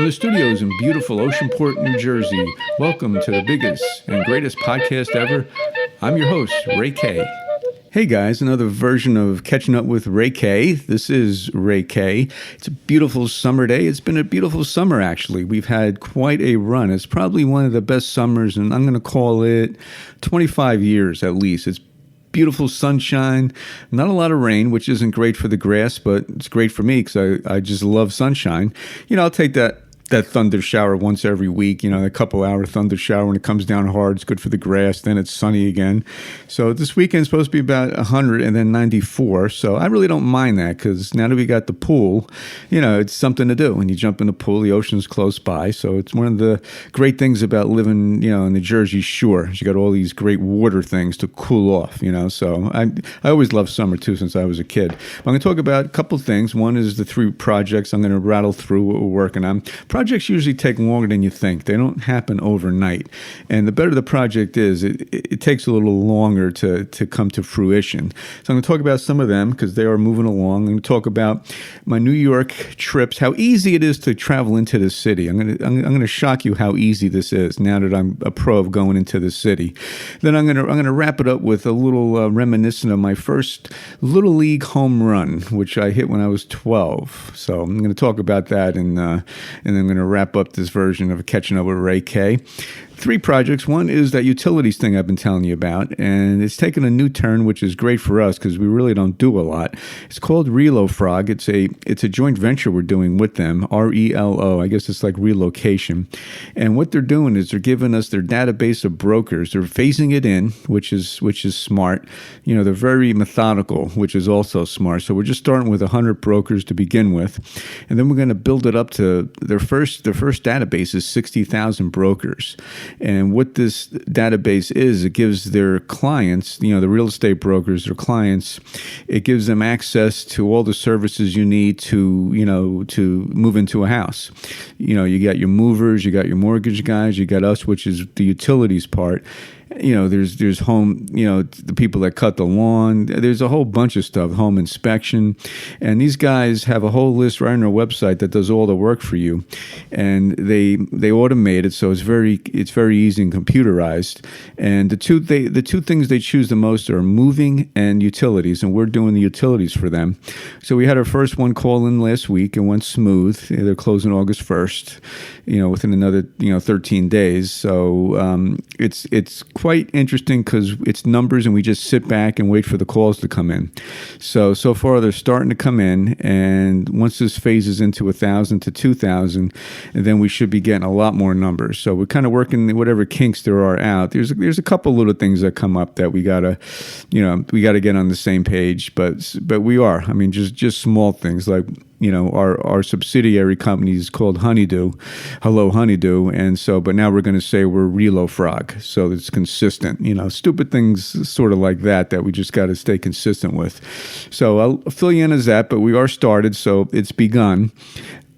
from the studios in beautiful Oceanport, New Jersey. Welcome to the biggest and greatest podcast ever. I'm your host, Ray K. Hey guys, another version of Catching Up with Ray K. This is Ray K. It's a beautiful summer day. It's been a beautiful summer, actually. We've had quite a run. It's probably one of the best summers, and I'm going to call it 25 years at least. It's beautiful sunshine, not a lot of rain, which isn't great for the grass, but it's great for me because I just love sunshine. You know, I'll take that thunder shower once every week, a couple hour thunder shower when it comes down hard. It's good for the grass. Then it's sunny again. So this weekend's supposed to be about 100 and then 94. So I really don't mind that because now that we got the pool, it's something to do. When you jump in the pool, the ocean's close by. So it's one of the great things about living, in the Jersey Shore. You got all these great water things to cool off, So I always loved summer too since I was a kid. But I'm going to talk about a couple things. One is the 3 projects I'm going to rattle through what we're working on. Projects usually take longer than you think. They don't happen overnight. And the better the project is, it takes a little longer to come to fruition. So I'm going to talk about some of them because they are moving along. I'm going to talk about my New York trips, how easy it is to travel into the city. I'm going to shock you how easy this is now that I'm a pro of going into the city. Then I'm going to wrap it up with a little reminiscent of my first Little League home run, which I hit when I was 12. So I'm going to talk about that and then I'm going to wrap up this version of Catching Up with Ray K. 3 projects. One is that utilities thing I've been telling you about, and it's taken a new turn, which is great for us because we really don't do a lot. It's called ReloFrog. It's a joint venture we're doing with them, RELO. I guess it's like relocation. And what they're doing is they're giving us their database of brokers. They're phasing it in, which is smart. They're very methodical, which is also smart. So we're just starting with 100 brokers to begin with, and then we're going to build it up to their first database is 60,000 brokers. And what this database is, it gives their clients, the real estate brokers, their clients, it gives them access to all the services you need to move into a house. You got your movers, you got your mortgage guys, you got us, which is the utilities part. There's home, the people that cut the lawn. There's a whole bunch of stuff, home inspection. And these guys have a whole list right on their website that does all the work for you. And they automate it, so it's very easy and computerized. And the two things they choose the most are moving and utilities, and we're doing the utilities for them. So we had our first one call in last week and went smooth. They're closing August 1st, within another 13 days. So it's quite interesting because it's numbers and we just sit back and wait for the calls to come in. So far they're starting to come in, and once this phases into 1,000 to 2,000, and then we should be getting a lot more numbers. So we're kind of working whatever kinks there are out. There's a couple little things that come up that we gotta get on the same page, but we are. I mean, just small things like, our subsidiary company is called Honeydew, Hello Honeydew, and so, but now we're going to say we're ReloFrog, so it's consistent. Stupid things sort of like that we just got to stay consistent with. So I'll fill you in as that, but we are started, so it's begun.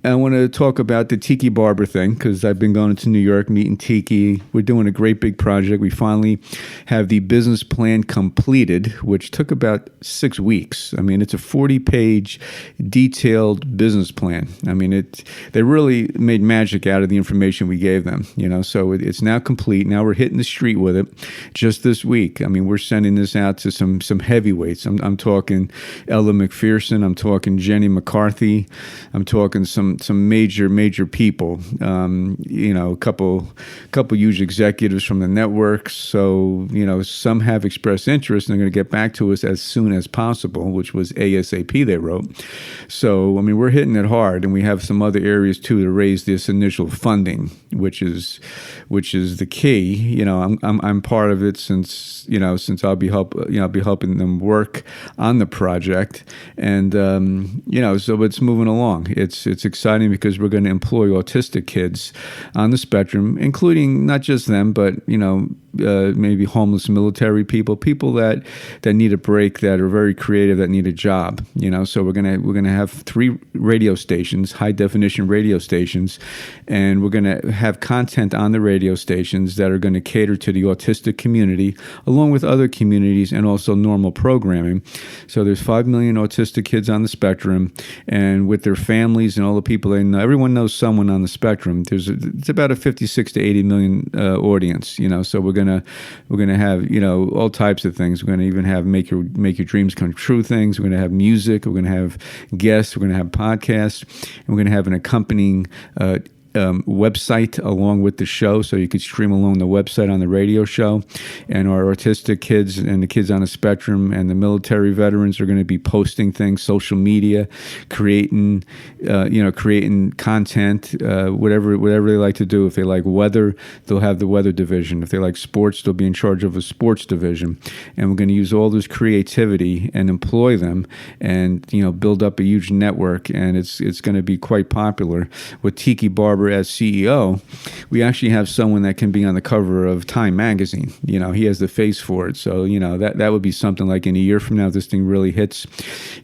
I want to talk about the Tiki Barber thing because I've been going to New York, meeting Tiki. We're doing a great big project. We finally have the business plan completed, which took about 6 weeks. I mean, it's a 40-page detailed business plan. I mean, they really made magic out of the information we gave them, so it's now complete. Now we're hitting the street with it just this week. I mean, we're sending this out to some heavyweights. I'm talking Ella McPherson. I'm talking Jenny McCarthy. I'm talking some major people, a couple huge executives from the networks. So, some have expressed interest and they're going to get back to us as soon as possible, which was ASAP they wrote. So, I mean, we're hitting it hard, and we have some other areas too to raise this initial funding, which is the key. I'm part of it since I'll be helping them work on the project, and so it's moving along. It's exciting because we're going to employ autistic kids on the spectrum, including not just them, but maybe homeless military people that need a break, that are very creative, that need a job. So we're gonna have 3 radio stations, high definition radio stations, and we're gonna have content on the radio stations that are going to cater to the autistic community, along with other communities, and also normal programming. So there's 5 million autistic kids on the spectrum, and with their families and all the people, and everyone knows someone on the spectrum. It's about a 56 to 80 million audience, so we're gonna have, all types of things. We're gonna even have make your dreams come true things. We're gonna have music. We're gonna have guests. We're gonna have podcasts. And we're gonna have an accompanying website along with the show, so you could stream along the website on the radio show. And our autistic kids and the kids on the spectrum and the military veterans are going to be posting things, social media, creating content, whatever they like to do. If they like weather, they'll have the weather division. If they like sports, they'll be in charge of a sports division. And we're going to use all this creativity and employ them, and build up a huge network. And it's going to be quite popular. With Tiki Barber as CEO, we actually have someone that can be on the cover of Time magazine. He has the face for it. So, that would be something like in a year from now, if this thing really hits.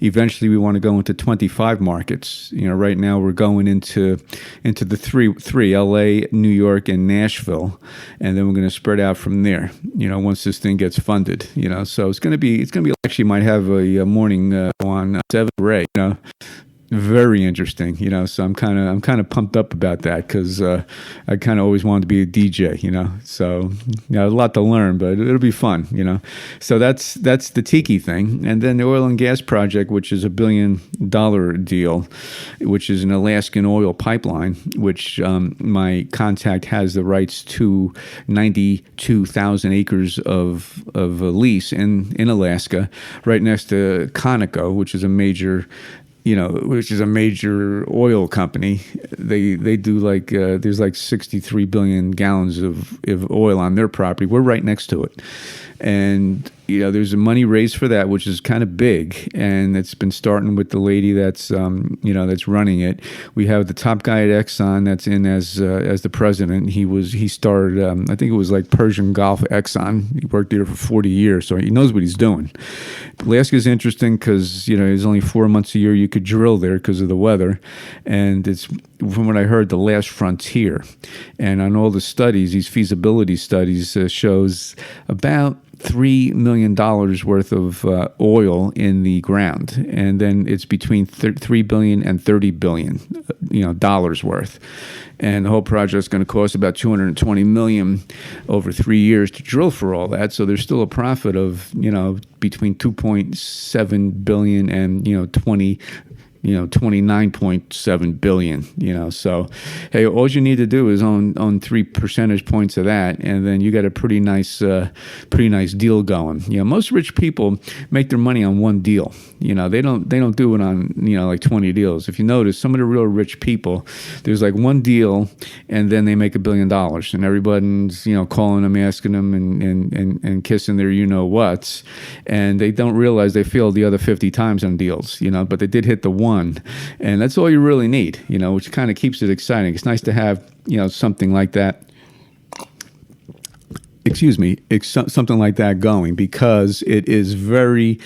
Eventually, we want to go into 25 markets. Right now we're going into the three, LA, New York, and Nashville. And then we're going to spread out from there, once this thing gets funded, so it's going to be, actually might have a morning on 7 Ray, very interesting, so I'm kind of pumped up about that, because I kind of always wanted to be a DJ, so a lot to learn, but it'll be fun, so that's the Tiki thing. And then the oil and gas project, which is $1 billion deal, which is an Alaskan oil pipeline, which my contact has the rights to 92,000 acres of a lease in Alaska, right next to Conoco, which is a major oil company. They do there's 63 billion gallons of oil on their property. We're right next to it. And there's a money raised for that, which is kind of big, and it's been starting with the lady that's that's running it. We have the top guy at Exxon that's in as the president. He started I think it was like Persian Gulf Exxon. He worked there for 40 years, so he knows what he's doing. Alaska's interesting because there's only 4 months a year you could drill there because of the weather, and it's, from what I heard, the last frontier. And on all the studies, these feasibility studies shows about $3 million worth of oil in the ground, and then it's between $3 billion and $30 billion, dollars worth. And the whole project is going to cost about $220 million over 3 years to drill for all that. So there's still a profit of between $2.7 billion and $29.7 billion, so hey, all you need to do is own 3 percentage points of that, and then you got a pretty nice deal going. Most rich people make their money on one deal. They don't do it on like 20 deals. If you notice, some of the real rich people, there's like one deal and then they make $1 billion, and everybody's calling them, asking them, and kissing their whats, and they don't realize they failed the other 50 times on deals, but they did hit the one. And that's all you really need, which kind of keeps it exciting. It's nice to have, something like that. Something like that going, because it is very,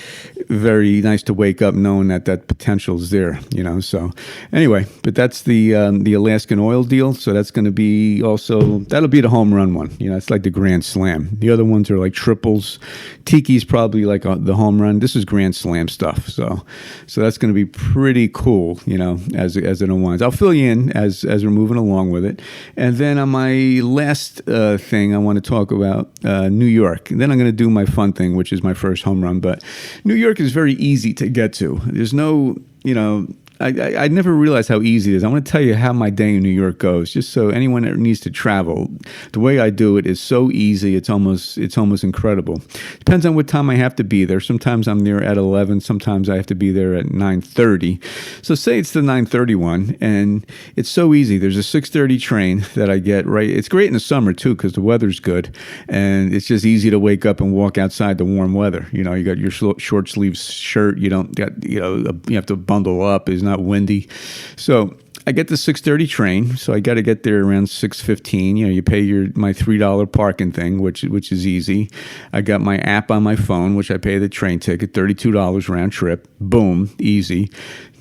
very nice to wake up knowing that potential is there, So anyway, but that's the Alaskan oil deal. So that's going to be that'll be the home run one. It's like the grand slam. The other ones are like triples. Tiki's probably like the home run. This is grand slam stuff. So that's going to be pretty cool, as it unwinds. I'll fill you in as we're moving along with it. And then on my last thing, I want to talk about New York. And then I'm going to do my fun thing, which is my first home run. But New York is very easy to get to. There's no, I never realized how easy it is. I want to tell you how my day in New York goes, just so anyone that needs to travel, the way I do it is so easy. It's almost incredible. Depends on what time I have to be there. Sometimes I'm there at 11. Sometimes I have to be there at 9:30. So say it's the 9:30 one, and it's so easy. There's a 6:30 train that I get, right? It's great in the summer too, because the weather's good, and it's just easy to wake up and walk outside the warm weather. You got your short sleeves shirt. You don't got, you have to bundle up. It's not windy. So I get the 6:30 train, so I got to get there around 6:15. You pay my $3 parking thing, which is easy. I got my app on my phone, which I pay the train ticket, $32 round trip. Boom, easy.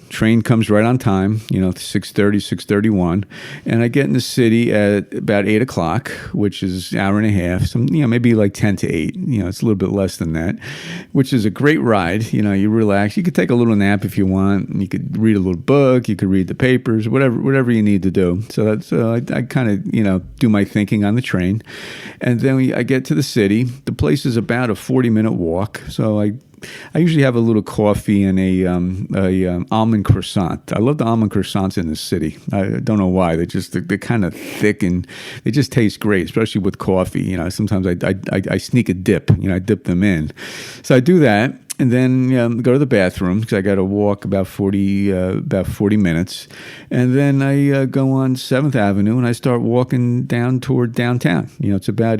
train comes right on time, 6:30, 6:31, and I get in the city at about 8 o'clock, which is an hour and a half, maybe like 10 to 8. It's a little bit less than that, which is a great ride. You relax. You could take a little nap if you want. You could read a little book. You could read the papers, whatever you need to do. So that's I kind of do my thinking on the train, and then I get to the city. The place is about a 40-minute walk, so I usually have a little coffee and a almond croissant. I love the almond croissants in the city. I don't know why. They're kind of thick and they just taste great, especially with coffee. Sometimes I sneak a dip. I dip them in. So I do that. And then go to the bathroom because I got to walk about 40 minutes. And then I go on 7th Avenue and I start walking down toward downtown. It's about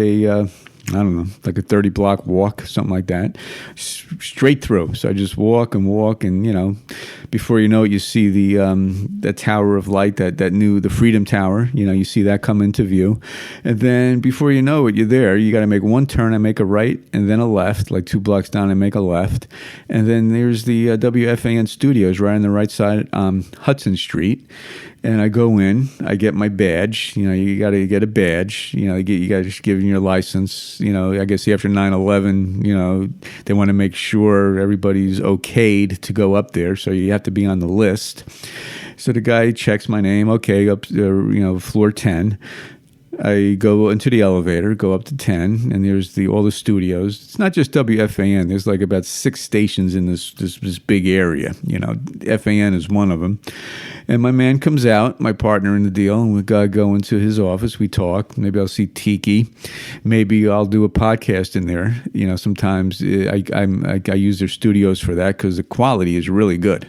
I don't know, like a 30-block walk, something like that, straight through. So I just walk and walk, and before you know it, you see the Tower of Light, the Freedom Tower. You see that come into view, and then before you know it, you're there. You got to make one turn and make a right, and then a left, like 2 blocks down and make a left, and then there's the WFAN studios right on the right side, Hudson Street. And I go in, I get my badge. You got to get a badge. You got to give them your license. I guess after 9/11, they want to make sure everybody's okayed to go up there. So you have to be on the list. So the guy checks my name. Okay, up, floor 10. I go into the elevator, go up to 10, and there's all the studios. It's not just WFAN. There's like about 6 stations in this big area. FAN is one of them. And my man comes out, my partner in the deal, and we go into his office. We talk. Maybe I'll see Tiki. Maybe I'll do a podcast in there. Sometimes I use their studios for that because the quality is really good.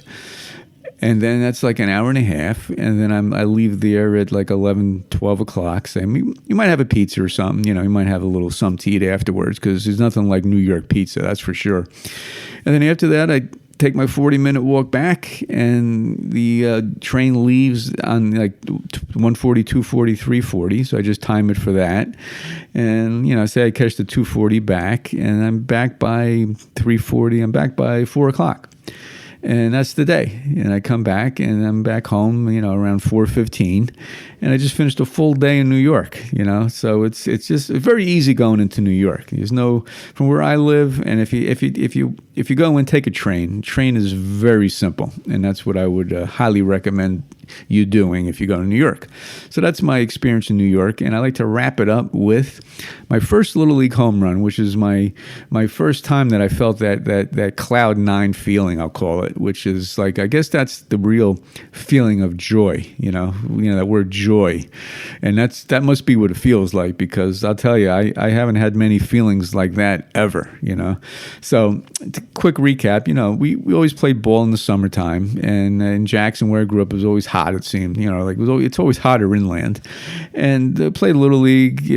And then that's like an hour and a half. And then I leave there at like 11, 12 o'clock. So you might have a pizza or something. You might have a little something to eat afterwards because there's nothing like New York pizza, that's for sure. And then after that, I take my 40-minute walk back, and the train leaves on like 1:40, 2:40, 3:40. So I just time it for that. And, say I catch the 2:40 back, and I'm back by 3:40. I'm back by 4 o'clock. And that's the day. And I come back, and I'm back home, around 4:15. And I just finished a full day in New York, So it's just very easy going into New York. There's no, from where I live, and if you go and take a train is very simple, and that's what I would highly recommend you doing if you go to New York. So that's my experience in New York, and I like to wrap it up with my first Little League home run, which is my first time that I felt that cloud 9 feeling, I'll call it, which is like, I guess that's the real feeling of joy, that word joy. And that must be what it feels like, because I'll tell you, I haven't had many feelings like that ever, So quick recap, we always played ball in the summertime, and in Jackson, where I grew up, it was always hot, it seemed, it's always hotter inland, and played Little League,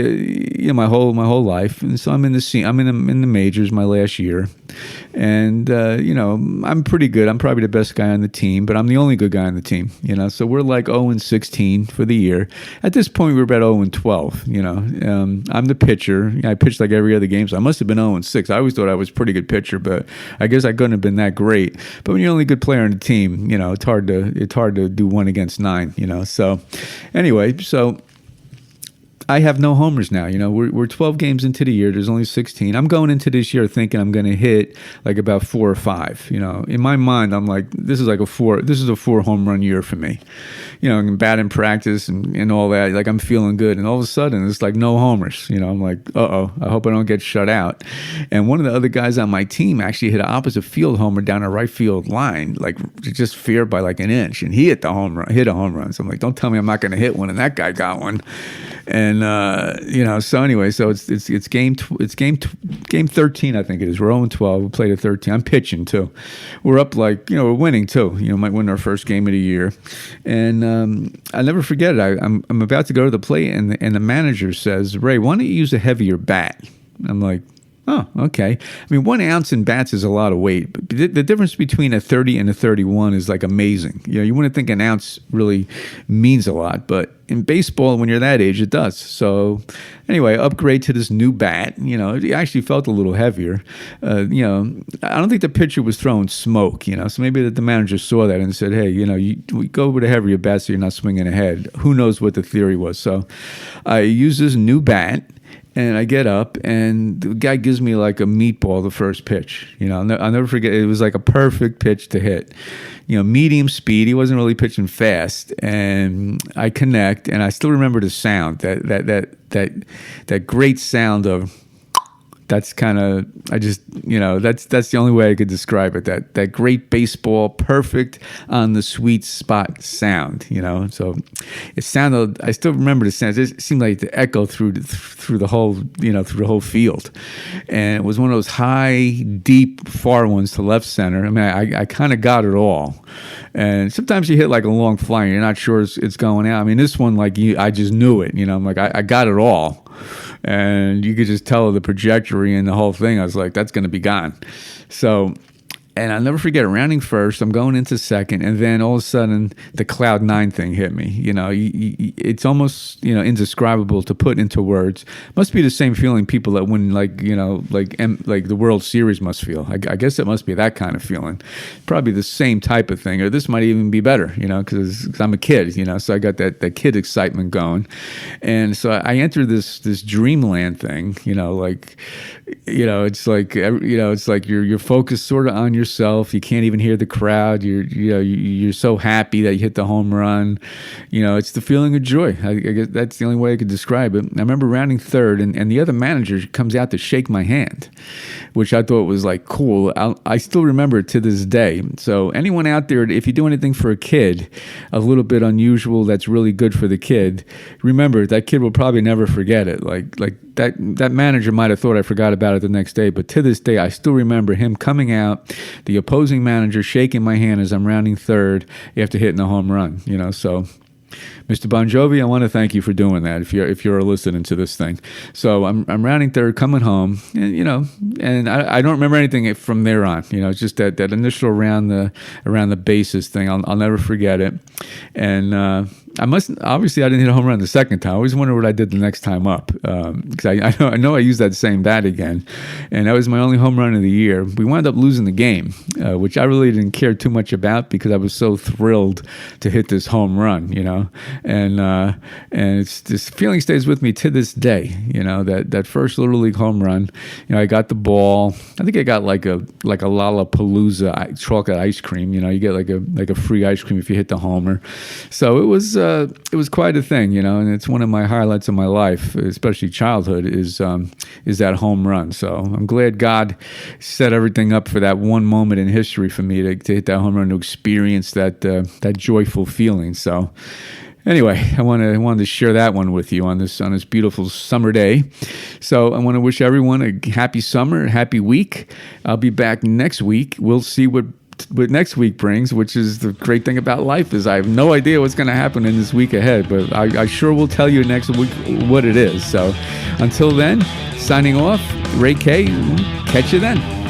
my whole life. And so I'm in the majors my last year, and I'm pretty good. I'm probably the best guy on the team, but I'm the only good guy on the team, so we're like 0-16 for the year. At this point, we're about 0-12. I'm the pitcher. I pitched like every other game, so I must have been 0-6. I always thought I was a pretty good pitcher, but I guess I couldn't have been that great. But when you're the only good player on the team, it's hard to do 1 against 9. So anyway, so I have no homers now. We're 12 games into the year. There's only 16. I'm going into this year thinking I'm going to hit like about 4 or 5. In my mind, I'm like, this is a 4 home run year for me. And batting practice and all that. Like, I'm feeling good. And all of a sudden, it's like no homers. I'm like, I hope I don't get shut out. And one of the other guys on my team actually hit an opposite field homer down a right field line, like just fair by like an inch. And he hit a home run. So I'm like, don't tell me I'm not going to hit one. And that guy got one. And so anyway, so it's game 13, I think it is. We're 0-12. We played at 13. I'm pitching too. We're up we're winning too. Might win our first game of the year. And I'll never forget it. I'm about to go to the plate, and the manager says, "Ray, why don't you use a heavier bat?" I'm like, Oh, okay. I mean, 1 ounce in bats is a lot of weight, but the difference between a 30 and a 31 is like amazing. You wouldn't think an ounce really means a lot, but in baseball, when you're that age, it does. So anyway, upgrade to this new bat. It actually felt a little heavier. I don't think the pitcher was throwing smoke, so maybe the manager saw that and said, hey, we go with a heavier bat so you're not swinging ahead. Who knows what the theory was. So I used this new bat. And I get up, and the guy gives me like a meatball the first pitch. I'll never forget. It was like a perfect pitch to hit. Medium speed. He wasn't really pitching fast, and I connect, and I still remember the sound. That great sound of. That's kind of, that's the only way I could describe it. That great baseball, perfect on the sweet spot sound, So it sounded, I still remember the sound. It seemed like the echo through the whole, through the whole field. And it was one of those high, deep, far ones to left center. I mean, I kind of got it all. And sometimes you hit like a long fly and you're not sure it's going out. I mean, this one, I just knew it, I'm like, I got it all. And you could just tell the trajectory and the whole thing. I was like, that's going to be gone. So, and I'll never forget, rounding first, I'm going into second, and then all of a sudden, the Cloud 9 thing hit me. It's almost, indescribable to put into words. Must be the same feeling people that win, like the World Series must feel. I guess it must be that kind of feeling. Probably the same type of thing, or this might even be better, because I'm a kid, so I got that kid excitement going. And so I entered this dreamland thing, it's like you're focused sort of on yourself. You can't even hear the crowd. You're so happy that you hit the home run. It's the feeling of joy. I guess that's the only way I could describe it. I remember rounding third, and the other manager comes out to shake my hand, which I thought was like cool. I still remember it to this day. So anyone out there, if you do anything for a kid, a little bit unusual, that's really good for the kid, remember that kid will probably never forget it. Like that manager might have thought I forgot about it the next day, but to this day, I still remember him coming out, the opposing manager shaking my hand as I'm rounding third after hitting a home run, so Mr. Bon Jovi, I want to thank you for doing that if you're listening to this thing. So I'm rounding third, coming home, and I don't remember anything from there on. It's just that initial around the bases thing. I'll never forget it. And I didn't hit a home run the second time. I always wonder what I did the next time up, because I know I used that same bat again, and that was my only home run of the year. We wound up losing the game, which I really didn't care too much about because I was so thrilled to hit this home run, and it's this feeling stays with me to this day. That first Little League home run. I got the ball. I think I got like a Lollapalooza chocolate ice cream. You get like a free ice cream if you hit the homer. So it was quite a thing, and it's one of my highlights of my life, especially childhood, is that home run. So I'm glad God set everything up for that one moment in history for me to hit that home run, to experience that joyful feeling. So anyway, I wanted to share that one with you on this beautiful summer day. So I want to wish everyone a happy summer, a happy week. I'll be back next week. We'll see what next week brings, which is the great thing about life, is I have no idea what's going to happen in this week ahead, but I sure will tell you next week what it is. So until then, signing off, Ray K. Catch you then.